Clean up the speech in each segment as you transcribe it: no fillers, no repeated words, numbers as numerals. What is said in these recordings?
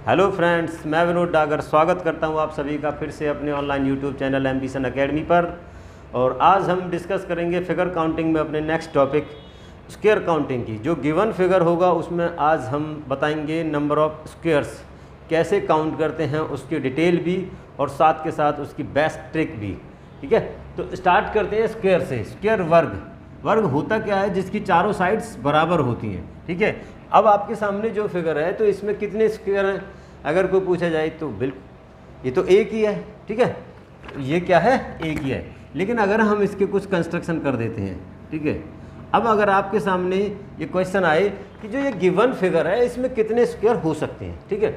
Hello friends, मैं विनोद डागर स्वागत करता हूं आप सभी का फिर से अपने online YouTube channel ambition academy पर। और आज हम डिस्कस करेंगे फिगर काउंटिंग में अपने नेक्स्ट टॉपिक स्क्वायर काउंटिंग की। जो गिवन फिगर होगा उसमें आज हम बताएंगे नंबर ऑफ स्क्वायर्स कैसे काउंट करते हैं, उसकी डिटेल भी और साथ के साथ उसकी बेस्ट ट्रिक भी। ठीक है, तो स्टार्ट करते हैं स्क्वायर से। स्क्वायर वर्ग होता क्या है? जिसकी चारों साइड्स बराबर होती हैं। ठीक है, अब आपके सामने जो फिगर है तो इसमें कितने स्क्वायर हैं अगर कोई पूछा जाए तो बिल्कुल ये तो एक ही है। ठीक है, ये क्या है? एक ही है। लेकिन अगर हम इसके कुछ कंस्ट्रक्शन कर देते हैं, ठीक है, अब अगर आपके सामने ये क्वेश्चन आए कि जो ये गिवन फिगर है इसमें कितने स्क्वायर हो सकते हैं, ठीक है,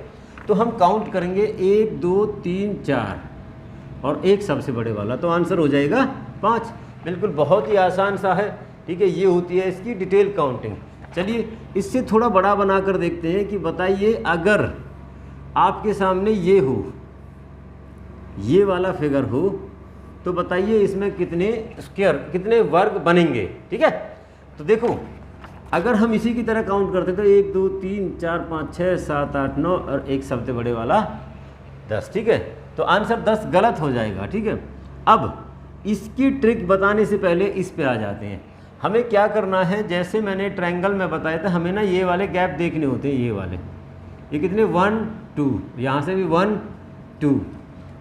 तो हम काउंट करेंगे 1 2 3 4 और एक सबसे बड़े वाला, तो आंसर हो जाएगा 5। बिल्कुल बहुत ही आसान सा है। ठीक है, ये होती है इसकी डिटेल काउंटिंग। चलिए इससे थोड़ा बड़ा बना कर देखते हैं कि बताइए अगर आपके सामने ये हो, ये वाला फिगर हो, तो बताइए इसमें कितने स्क्वायर कितने वर्ग बनेंगे। ठीक है, तो देखो अगर हम इसी की तरह काउंट करते तो 1 2 3 4 5 6 7 8 9 और एक सबसे बड़े वाला 10। ठीक है, तो आंसर 10 गलत हो जाएगा। ठीक है, अब इसकी ट्रिक बताने से पहले इस पे आ जाते हैं। हमें क्या करना है, जैसे मैंने ट्रायंगल में बताया था, हमें ना ये वाले गैप देखने होते हैं। ये वाले ये कितने 1 2, यहाँ से भी 1 2।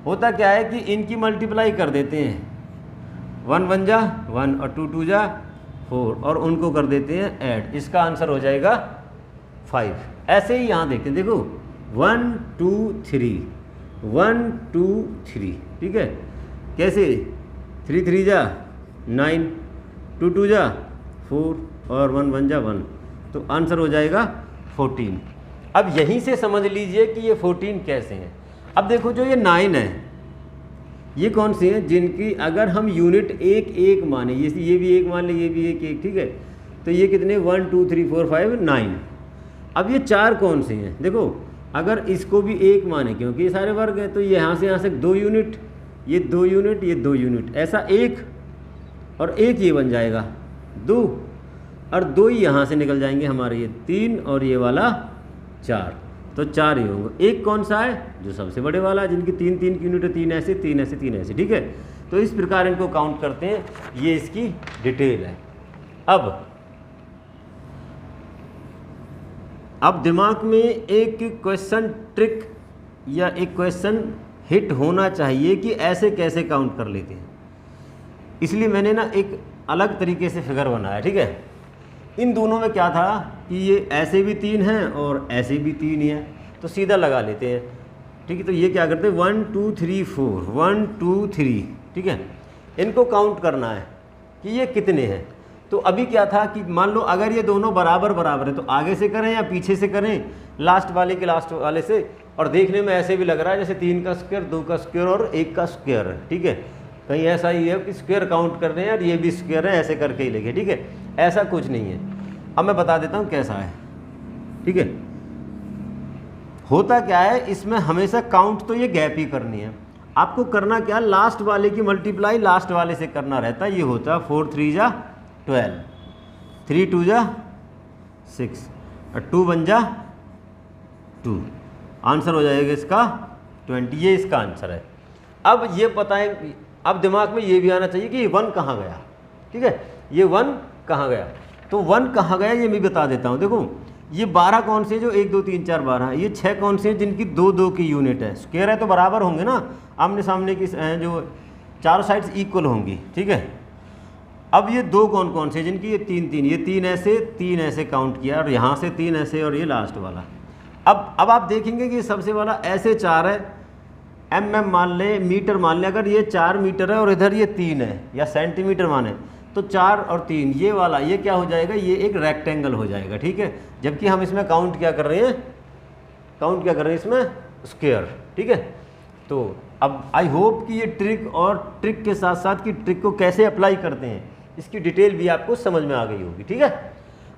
होता क्या है कि इनकी मल्टीप्लाई कर देते हैं। 1 1 जा 1 और 2 2 जा 4 और उनको कर देते हैं ऐड। इसका आंसर हो जाएगा 5। ऐसे ही यहाँ देखते हैं, देखो 1 2 3 1 2 3। ठीक है, कैसे 3 3 जा 9 2 2 जा 4 और 1 1 जा 1, तो आंसर हो जाएगा 14। अब यहीं से समझ लीजिए कि ये 14 कैसे हैं। अब देखो जो ये 9 है, ये कौन सी हैं? जिनकी अगर हम यूनिट एक एक माने, ये भी एक मान ले, ये भी एक एक। ठीक है, तो ये कितने 1 2 3 4 5 9। अब ये 4 कौन से हैं? देखो अगर इसको भी एक माने, क्योंकि ये सारे वर्ग हैं, तो यहाँ से 2 यूनिट, ये 2 यूनिट, ये 2 यूनिट, ऐसा एक और एक ये बन जाएगा 2 और 2 ही यहाँ से निकल जाएंगे हमारे, ये 3 और ये वाला 4, तो 4 ही होंगे। एक कौन सा है? जो सबसे बड़े वाला, जिनकी 3 3 की यूनिट है, 3 ऐसे 3 ऐसे 3 ऐसे। ठीक है, तो इस प्रकार इनको काउंट करते हैं। ये इसकी डिटेल है। अब दिमाग में एक क्वेश्चन ट्रिक या एक क्वेश्चन हिट होना चाहिए कि ऐसे कैसे काउंट कर लेते हैं। इसलिए मैंने ना एक अलग तरीके से फिगर बनाया। ठीक है, इन दोनों में क्या था कि ये ऐसे भी 3 हैं और ऐसे भी 3 ही हैं, तो सीधा लगा लेते हैं। ठीक है, तो ये क्या करते हैं 1 2 3 4 1 2 3। ठीक है, इनको काउंट करना है कि ये कितने हैं। तो अभी क्या था कि मान लो अगर ये दोनों बराबर बराबर है तो आगे से करें या पीछे से करें, लास्ट वाले के लास्ट वाले से। और देखने में ऐसे भी लग रहा है जैसे 3 का स्क्वायर 2 का स्क्वायर और 1 का स्क्वायर है। ठीक है, कहीं ऐसा ही है कि स्क्वायर काउंट कर रहे हैं और ये भी स्क्वायर है, ऐसे करके ही लिखे। ठीक है, ऐसा कुछ नहीं है। अब मैं बता देता हूँ कैसा है। ठीक है, होता क्या है, इसमें हमेशा काउंट तो ये गैप ही करनी है। आपको करना क्या, लास्ट वाले की मल्टीप्लाई लास्ट वाले से करना रहता है। ये होता है 4 3 जा 12, 3 2 जा 6 और 2 1 जा 2। आंसर हो जाएगा इसका 20। ये इसका आंसर है। अब ये बताएं, अब दिमाग में ये भी आना चाहिए कि ये 1 कहाँ गया। ठीक है, ये 1 कहाँ गया, तो 1 कहाँ गया ये मैं बता देता हूँ। देखो ये 12 कौन से, जो 1 2 3 4 12 है। ये 6 कौन से हैं? जिनकी 2 2 की यूनिट है। स्क्वायर है तो बराबर होंगे ना, आमने सामने की जो चारों साइड्स इक्वल होंगी। ठीक है, अब ये 2 कौन कौन से, जिनकी ये 3 3, ये 3 ऐसे काउंट किया और यहाँ से 3 ऐसे और ये लास्ट वाला। अब आप देखेंगे कि सबसे वाला ऐसे 4 है, mm मान लें, मीटर मान लें। अगर ये 4 मीटर है और इधर ये 3 है, या सेंटीमीटर माने, तो 4 और 3 ये वाला ये क्या हो जाएगा, ये एक रेक्टेंगल हो जाएगा। ठीक है, जबकि हम इसमें काउंट क्या कर रहे हैं, काउंट क्या कर रहे हैं इसमें, स्क्वायर। ठीक है, तो अब आई होप कि ये ट्रिक और ट्रिक के साथ साथ कि ट्रिक को कैसे अप्लाई करते हैं इसकी डिटेल भी आपको समझ में आ गई होगी। ठीक है,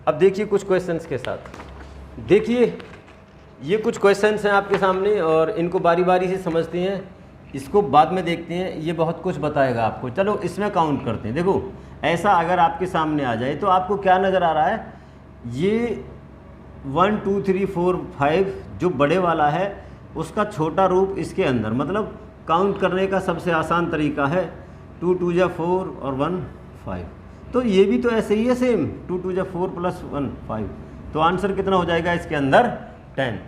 अब देखिए कुछ क्वेश्चंस के साथ। देखिए ये कुछ क्वेश्चंस हैं आपके सामने और इनको बारी बारी से समझते हैं, इसको बाद में देखते हैं। ये बहुत कुछ बताएगा आपको। चलो इसमें काउंट करते हैं। देखो ऐसा अगर आपके सामने आ जाए तो आपको क्या नज़र आ रहा है, ये 1 2 3 4 5 जो बड़े वाला है उसका छोटा रूप इसके अंदर, मतलब काउंट करने का सबसे आसान तरीका है 2 2 जा 4 और 1 5। तो ये भी तो ऐसे ही है सेम, 2 2 जा 4 प्लस 1 5। तो आंसर कितना हो जाएगा इसके अंदर 10।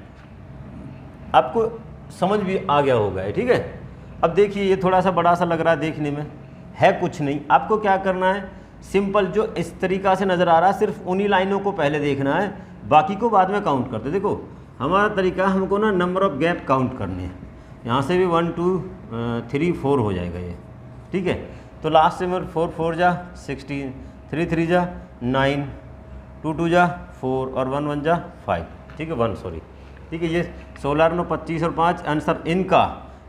आपको समझ भी आ गया होगा, ठीक है। अब देखिए ये थोड़ा सा बड़ा सा लग रहा है देखने में, है कुछ नहीं। आपको क्या करना है, सिंपल जो इस तरीक़ा से नज़र आ रहा है सिर्फ उन्हीं लाइनों को पहले देखना है, बाकी को बाद में काउंट करते। देखो हमारा तरीका, हमको ना नंबर ऑफ़ गैप काउंट करने हैं। यहाँ से भी 1 2 3 4 हो जाएगा ये, ठीक है। तो लास्ट में 4 4 जा 16, 3 3 जा 9, 2 2 जा 4 और 1 1 जा 5, ठीक है 1 सॉरी, ठीक है। ये 16 9 25 और 5 आंसर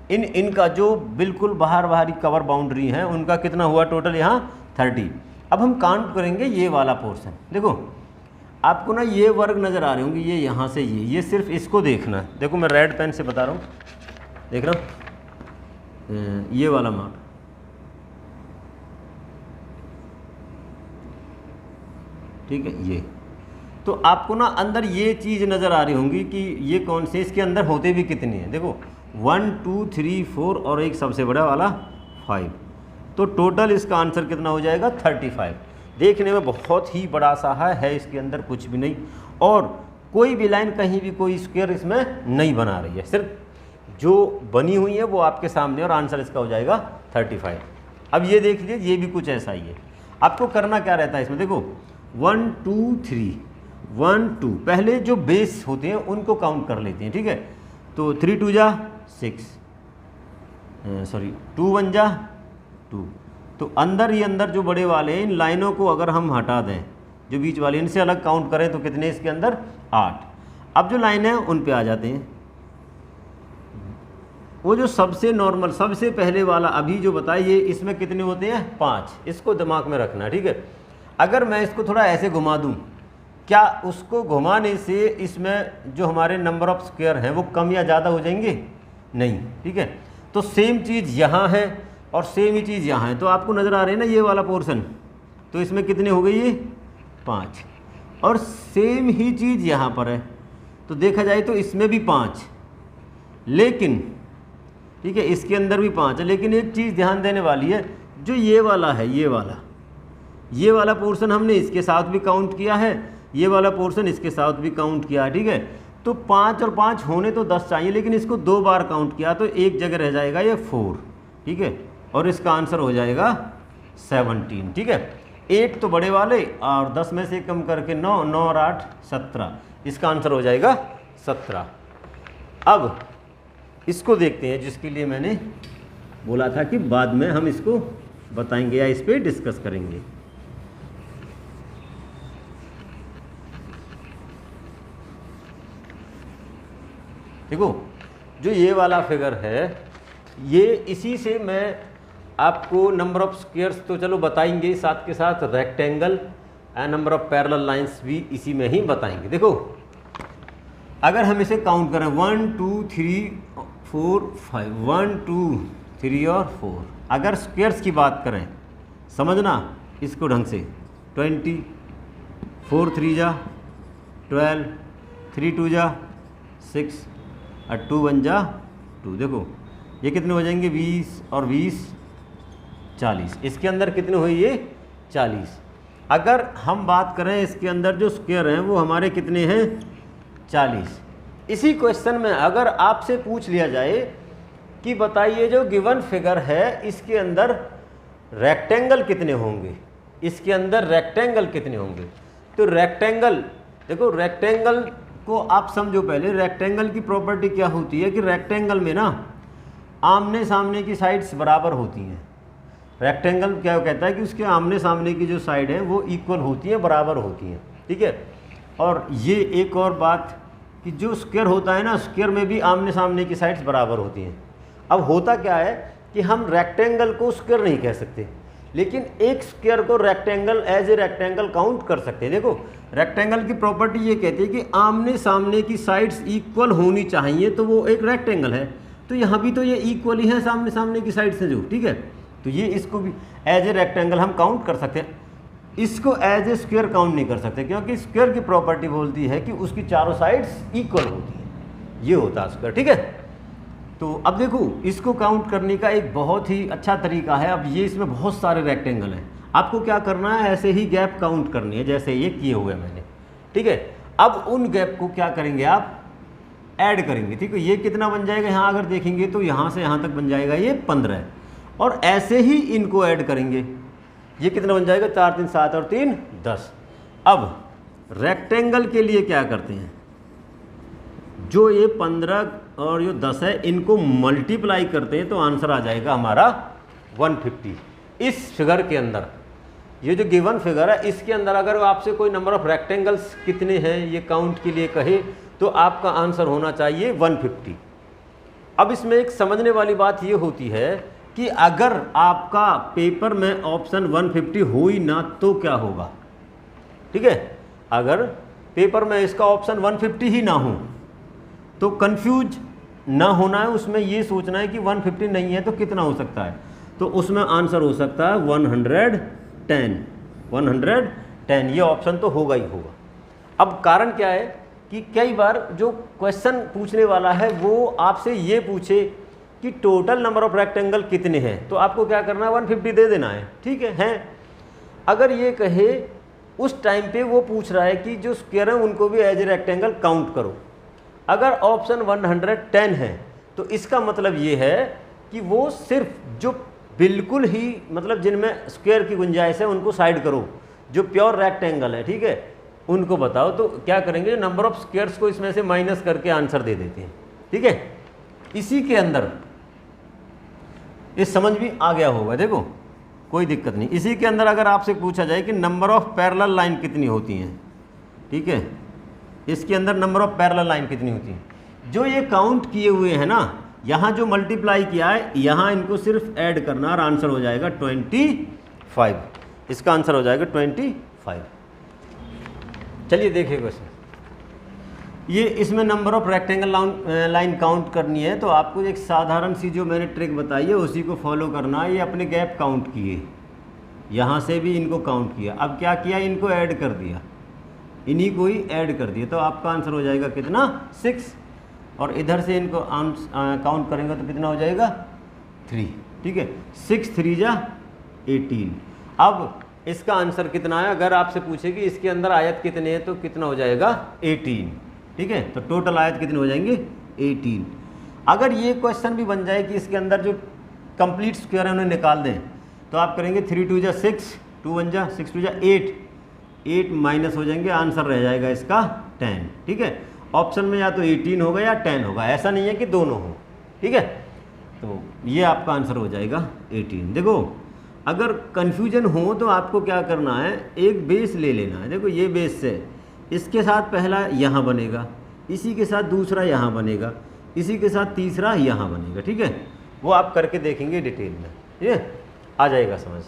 इनका जो बिल्कुल बाहरी कवर बाउंड्री है उनका कितना हुआ टोटल यहाँ 30। अब हम काउंट करेंगे ये वाला पोर्शन। देखो आपको ना ये वर्ग नज़र आ रहे होंगे, ये यहाँ से ये सिर्फ इसको देखना है। देखो मैं रेड पेन से बता रहा हूँ, देख रहा हूँ ये वाला मार्क, ठीक है। ये तो आपको ना अंदर ये चीज़ नज़र आ रही होंगी कि ये कौन से, इसके अंदर होते भी कितने हैं। देखो 1 2 3 4 और एक सबसे बड़ा वाला 5, तो टोटल इसका आंसर कितना हो जाएगा 35। देखने में बहुत ही बड़ा सा है इसके अंदर कुछ भी नहीं, और कोई भी लाइन कहीं भी कोई स्क्वायर इसमें नहीं बना रही है, सिर्फ जो बनी हुई है वो आपके सामने, और आंसर इसका हो जाएगा 35। अब ये देख लीजिए ये भी कुछ ऐसा ही है। आपको करना क्या रहता है इसमें, देखो 1 2 3 1 2 पहले जो बेस होते हैं उनको काउंट कर लेते हैं, ठीक है। तो 3 2 जा 6, सॉरी 2 1 जा 2। तो अंदर ही अंदर जो बड़े वाले हैं इन लाइनों को अगर हम हटा दें, जो बीच वाले इनसे अलग काउंट करें तो कितने इसके अंदर 8। अब जो लाइन है उन पे आ जाते हैं। वो जो सबसे नॉर्मल सबसे पहले वाला अभी जो बताइए इसमें कितने होते हैं 5, इसको दिमाग में रखना, ठीक है। अगर मैं इसको थोड़ा ऐसे घुमा दूं, क्या उसको घुमाने से इसमें जो हमारे नंबर ऑफ स्क्वायर हैं वो कम या ज़्यादा हो जाएंगे? नहीं, ठीक है। तो सेम चीज़ यहाँ है और सेम ही चीज़ यहाँ है, तो आपको नज़र आ रहे हैं ना ये वाला पोर्शन, तो इसमें कितने हो गई ये 5, और सेम ही चीज़ यहाँ पर है, तो देखा जाए तो इसमें भी 5, लेकिन ठीक है इसके अंदर भी 5 है। लेकिन एक चीज़ ध्यान देने वाली है, जो ये वाला है ये वाला पोर्शन हमने इसके साथ भी काउंट किया है, ये वाला पोर्शन इसके साथ भी काउंट किया है, ठीक है। तो 5 और 5 होने तो 10 चाहिए, लेकिन इसको 2 बार काउंट किया तो एक जगह रह जाएगा ये 4, ठीक है। और इसका आंसर हो जाएगा 17, ठीक है। 8 तो बड़े वाले और 10 में से कम करके 9, 9 और 8 17, इसका आंसर हो जाएगा 17। अब इसको देखते हैं जिसके लिए मैंने बोला था कि बाद में हम इसको बताएंगे या इस पर डिस्कस करेंगे। देखो जो ये वाला फिगर है, ये इसी से मैं आपको नंबर ऑफ स्क्वायर्स तो चलो बताएंगे, साथ के साथ rectangle and number of parallel lines भी इसी में ही बताएंगे। देखो अगर हम इसे काउंट करें 1 2 3 4 5, 1 2 3 और 4, अगर स्क्वायर्स की बात करें समझना इसको ढंग से, 20, 4 3 जा 12, 3 2 जा 6 और 2 1 जा 2। देखो ये कितने हो जाएंगे 20 और 20 40, इसके अंदर कितने हुए ये 40। अगर हम बात करें इसके अंदर जो स्क्वायर हैं वो हमारे कितने हैं 40। इसी क्वेश्चन में अगर आपसे पूछ लिया जाए कि बताइए जो गिवन फिगर है इसके अंदर रेक्टेंगल कितने होंगे, इसके अंदर रेक्टेंगल कितने होंगे, तो रेक्टेंगल, देखो रेक्टेंगल को आप समझो पहले। रेक्टेंगल की प्रॉपर्टी क्या होती है कि रेक्टेंगल में ना आमने सामने की साइड्स बराबर होती हैं। रेक्टेंगल क्या कहता है कि उसके आमने सामने की जो साइड है वो इक्वल होती हैं, बराबर होती हैं, ठीक है। और ये एक और बात कि जो स्क्वायर होता है ना, स्क्वायर में भी आमने सामने की साइड्स बराबर होती हैं। अब होता क्या है कि हम रेक्टेंगल को स्क्वायर नहीं कह सकते, लेकिन एक स्क्वायर को rectangle as a rectangle count कर सकते हैं। देखो रेक्टेंगल की प्रॉपर्टी ये कहती है कि आमने सामने की साइड्स इक्वल होनी चाहिए, तो वो एक रेक्टेंगल है। तो यहाँ भी तो ये इक्वल ही है सामने सामने की साइड से जो, ठीक है। तो ये इसको भी एज ए रेक्टेंगल हम काउंट कर सकते हैं। इसको एज ए स्क्वायर काउंट नहीं कर सकते, क्योंकि स्क्वायर की प्रॉपर्टी बोलती है कि उसकी चारों साइड्स इक्वल होती है, ये होता है स्क्वायर। ठीक है, तो अब देखो इसको काउंट करने का एक बहुत ही अच्छा तरीका है। अब ये इसमें बहुत सारे रेक्टेंगल हैं, आपको क्या करना है, ऐसे ही गैप काउंट करनी है जैसे ये किए हुए मैंने। ठीक है, अब उन गैप को क्या करेंगे, आप ऐड करेंगे। ठीक है, ये कितना बन जाएगा, यहाँ अगर देखेंगे तो यहाँ से यहाँ तक बन जाएगा ये 15, और ऐसे ही इनको ऐड करेंगे, ये कितना बन जाएगा, 4 3 7 और 3 10। अब रेक्टेंगल के लिए क्या करते हैं, जो ये 15 और जो 10 है इनको मल्टीप्लाई करते हैं तो आंसर आ जाएगा हमारा 150। इस फिगर के अंदर, ये जो गिवन फिगर है इसके अंदर अगर आपसे कोई नंबर ऑफ रेक्टेंगल्स कितने हैं ये काउंट के लिए कहे तो आपका आंसर होना चाहिए 150। अब इसमें एक समझने वाली बात ये होती है कि अगर आपका पेपर में ऑप्शन 150 हो ही ना तो क्या होगा। ठीक है, अगर पेपर में इसका ऑप्शन 150 ही ना हो तो कंफ्यूज ना होना है, उसमें ये सोचना है कि 150 नहीं है तो कितना हो सकता है, तो उसमें आंसर हो सकता है 110। ये ऑप्शन तो होगा ही होगा। अब कारण क्या है कि कई बार जो क्वेश्चन पूछने वाला है वो आपसे ये पूछे कि टोटल नंबर ऑफ रेक्टेंगल कितने हैं, तो आपको क्या करना है, 150 दे देना है। ठीक है, अगर ये कहे उस टाइम पे वो पूछ रहा है कि जो स्क्वायर है उनको भी एज ए रेक्टेंगल काउंट करो, अगर ऑप्शन 110 है तो इसका मतलब ये है कि वो सिर्फ जो बिल्कुल ही मतलब जिनमें स्क्वायर की गुंजाइश है उनको साइड करो, जो प्योर रेक्टेंगल है ठीक है उनको बताओ। तो क्या करेंगे, नंबर ऑफ स्क्वायर्स को इसमें से माइनस करके आंसर दे देते हैं। ठीक है, इसी के अंदर इस समझ भी आ गया होगा, देखो कोई दिक्कत नहीं। इसी के अंदर अगर आपसे पूछा जाए कि नंबर ऑफ पैरेलल लाइन कितनी होती हैं, ठीक है, इसके अंदर नंबर ऑफ पैरेलल लाइन कितनी होती है, जो ये काउंट किए हुए हैं ना, यहाँ जो मल्टीप्लाई किया है यहाँ इनको सिर्फ ऐड करना और आंसर हो जाएगा 25। इसका आंसर हो जाएगा 25। चलिए देखिए क्वेश्चन, ये इसमें number of rectangle line count करनी है तो आपको एक साधारण सी जो मैंने ट्रिक बताई है उसी को फॉलो करना है। ये अपने गैप काउंट किए, यहाँ से भी इनको काउंट किया, अब क्या किया, इनको ऐड कर दिया, इन्हीं को ही ऐड कर दिया, तो आपका आंसर हो जाएगा कितना, 6, और इधर से इनको काउंट करेंगे तो कितना हो जाएगा, 3। ठीक है, 6 3 जा 18। अब इसका आंसर कितना है, अगर आपसे पूछे कि इसके अंदर आयत कितने हैं तो कितना हो जाएगा, 18। ठीक है, तो टोटल आयत कितने हो जाएंगे, 18। अगर ये क्वेश्चन भी बन जाए कि इसके अंदर जो कंप्लीट स्क्वायर है उन्हें निकाल दें तो आप करेंगे 3 2 जा 6, 2 1 जा 6 2 जा 8 माइनस हो जाएंगे, आंसर रह जाएगा इसका 10। ठीक है, ऑप्शन में या तो 18 होगा या 10 होगा, ऐसा नहीं है कि दोनों हो। ठीक है, तो ये आपका आंसर हो जाएगा 18। देखो अगर कन्फ्यूजन हो तो आपको क्या करना है, एक बेस ले लेना है। देखो ये बेस है, इसके साथ पहला यहाँ बनेगा, इसी के साथ दूसरा यहाँ बनेगा, इसी के साथ तीसरा यहाँ बनेगा। ठीक है, वो आप करके देखेंगे डिटेल में, ठीक है, आ जाएगा समझ।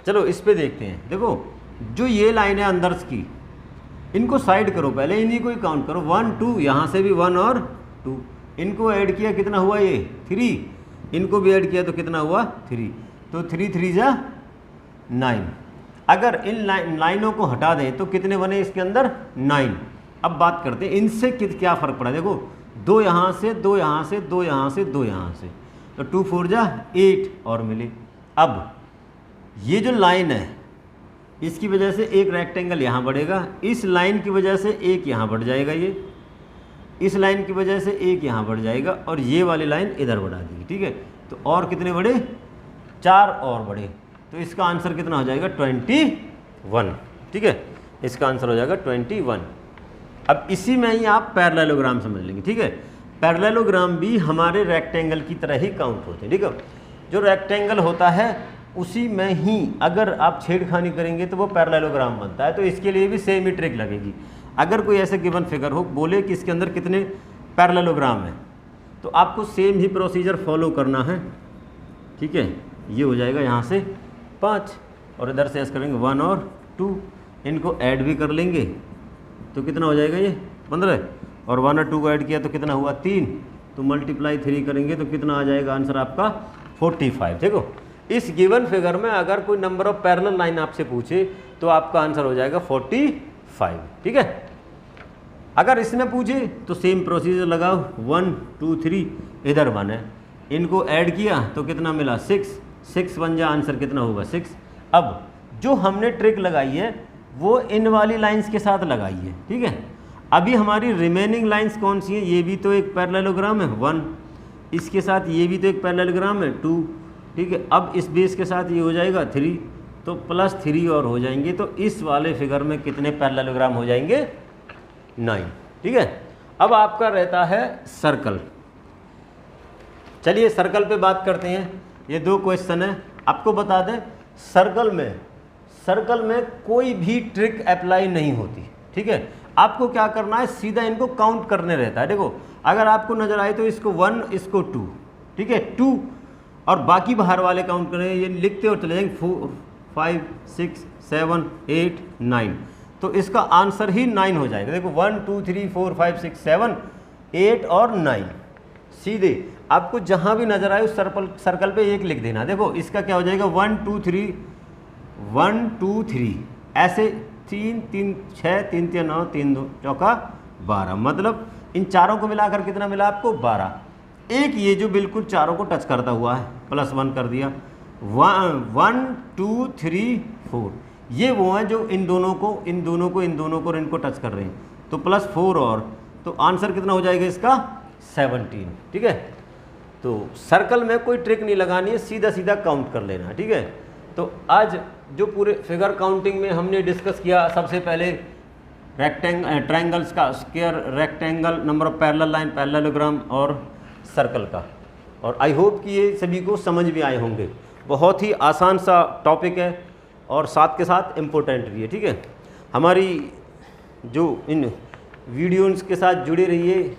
चलो इस पे देखते हैं। देखो जो ये लाइन है अंदर की, इनको साइड करो, पहले इन्हीं को ही काउंट करो, 1 2, यहाँ से भी 1 और 2, इनको ऐड किया कितना हुआ, ये 3, इनको भी ऐड किया तो कितना हुआ 3, तो 3 3 जा 9। अगर इन लाइनों को हटा दें तो कितने बने इसके अंदर, 9। अब बात करते हैं इनसे क्या फ़र्क पड़ा। देखो 2 यहाँ से, 2 यहाँ से, 2 यहाँ से, 2 यहाँ से, तो 2 4 जा 8 और मिले। अब ये जो लाइन है इसकी वजह से एक रेक्टेंगल यहाँ बढ़ेगा, इस लाइन की वजह से एक यहाँ बढ़ जाएगा, ये इस लाइन की वजह से एक यहाँ बढ़ जाएगा, और ये वाली लाइन इधर बढ़ा देगी। ठीक है, तो और कितने बढ़े, 4 और बढ़े, तो इसका आंसर कितना हो जाएगा, 21। ठीक है, इसका आंसर हो जाएगा 21। अब इसी में ही आप पैरेललोग्राम समझ लेंगे। ठीक है, पैरेललोग्राम भी हमारे रेक्टेंगल की तरह ही काउंट होते हैं। ठीक है, जो रेक्टेंगल होता है उसी में ही अगर आप छेड़खानी करेंगे तो वो पैरेललोग्राम बनता है। तो इसके लिए भी सेम ही ट्रिक लगेगी। अगर कोई ऐसे गिवन फिगर हो, बोले कि इसके अंदर कितने पैरेललोग्राम हैं, तो आपको सेम ही प्रोसीजर फॉलो करना है। ठीक है, ये हो जाएगा यहाँ से 5, और इधर से ऐसे करेंगे 1 और 2, इनको ऐड भी कर लेंगे तो कितना हो जाएगा, ये 15, और 1 और 2 को ऐड किया तो कितना हुआ 3, तो मल्टीप्लाई 3 करेंगे तो कितना आ जाएगा आंसर आपका 45। देखो इस गिवन फिगर में अगर कोई नंबर ऑफ पैरेलल लाइन आपसे पूछे तो आपका आंसर हो जाएगा 45। ठीक है। अगर इसमें पूछे तो सेम प्रोसीजर लगाओ, 1 2 3 इधर 1 है, इनको ऐड किया तो कितना मिला 6, 6 बन जा, आंसर कितना होगा 6। अब जो हमने ट्रिक लगाई है वो इन वाली लाइंस के साथ लगाई है। ठीक है। अभी हमारी रिमेनिंग लाइंस कौन सी हैं? ये भी तो एक पैरेललोग्राम है 1, इसके साथ ये भी तो एक पैरेललोग्राम है 2। ठीक है। अब इस बेस के साथ ये हो जाएगा 3, तो +3 और हो जाएंगे, तो इस वाले फिगर में कितने पैरेललोग्राम हो जाएंगे? 9। ठीक है। अब आपका रहता है सर्कल। चलिए सर्कल पे बात करते हैं। ये 2 क्वेश्चन है। आपको बता दें सर्कल में कोई भी ट्रिक अप्लाई नहीं होती। ठीक है। आपको क्या करना है, सीधा इनको काउंट करने रहता है। देखो अगर आपको नजर आए तो इसको 1, इसको 2, ठीक है 2, और बाकी बाहर वाले काउंट करें, ये लिखते और चले जाएंगे 4 5 6 7 8 9, तो इसका आंसर ही 9 हो जाएगा। देखो 1 2 3 4 5 6 7 8 और 9, सीधे आपको जहां भी नजर आए उस सर्कल पे 1 लिख देना। देखो इसका क्या हो जाएगा 1 2 3 1 2 3, ऐसे 3 3 6 3 3 9 3 2 चौका 12, मतलब इन चारों को मिलाकर कितना मिला आपको 12। एक ये जो बिल्कुल चारों को टच करता हुआ है +1 कर दिया, 1 2 3 4, ये वो हैं जो इन दोनों को और इनको टच कर रहे हैं, तो +4 और, तो आंसर कितना हो जाएगा इसका 17। ठीक है। तो सर्कल में कोई ट्रिक नहीं लगानी है, सीधा सीधा काउंट कर लेना। ठीक है। तो आज जो पूरे फिगर काउंटिंग में हमने डिस्कस किया, सबसे पहले ट्रायंगल्स का, square, rectangle, number of parallel line, parallelogram और सर्कल का, और आई होप कि ये सभी को समझ में आए होंगे। बहुत ही आसान सा टॉपिक है और साथ के साथ इम्पोर्टेंट भी है। ठीक है। हमारी जो इन वीडियोज़ के साथ जुड़े रहिए,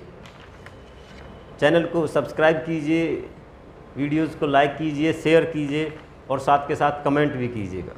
चैनल को सब्सक्राइब कीजिए, वीडियोज़ को लाइक कीजिए, शेयर कीजिए और साथ के साथ कमेंट भी कीजिएगा।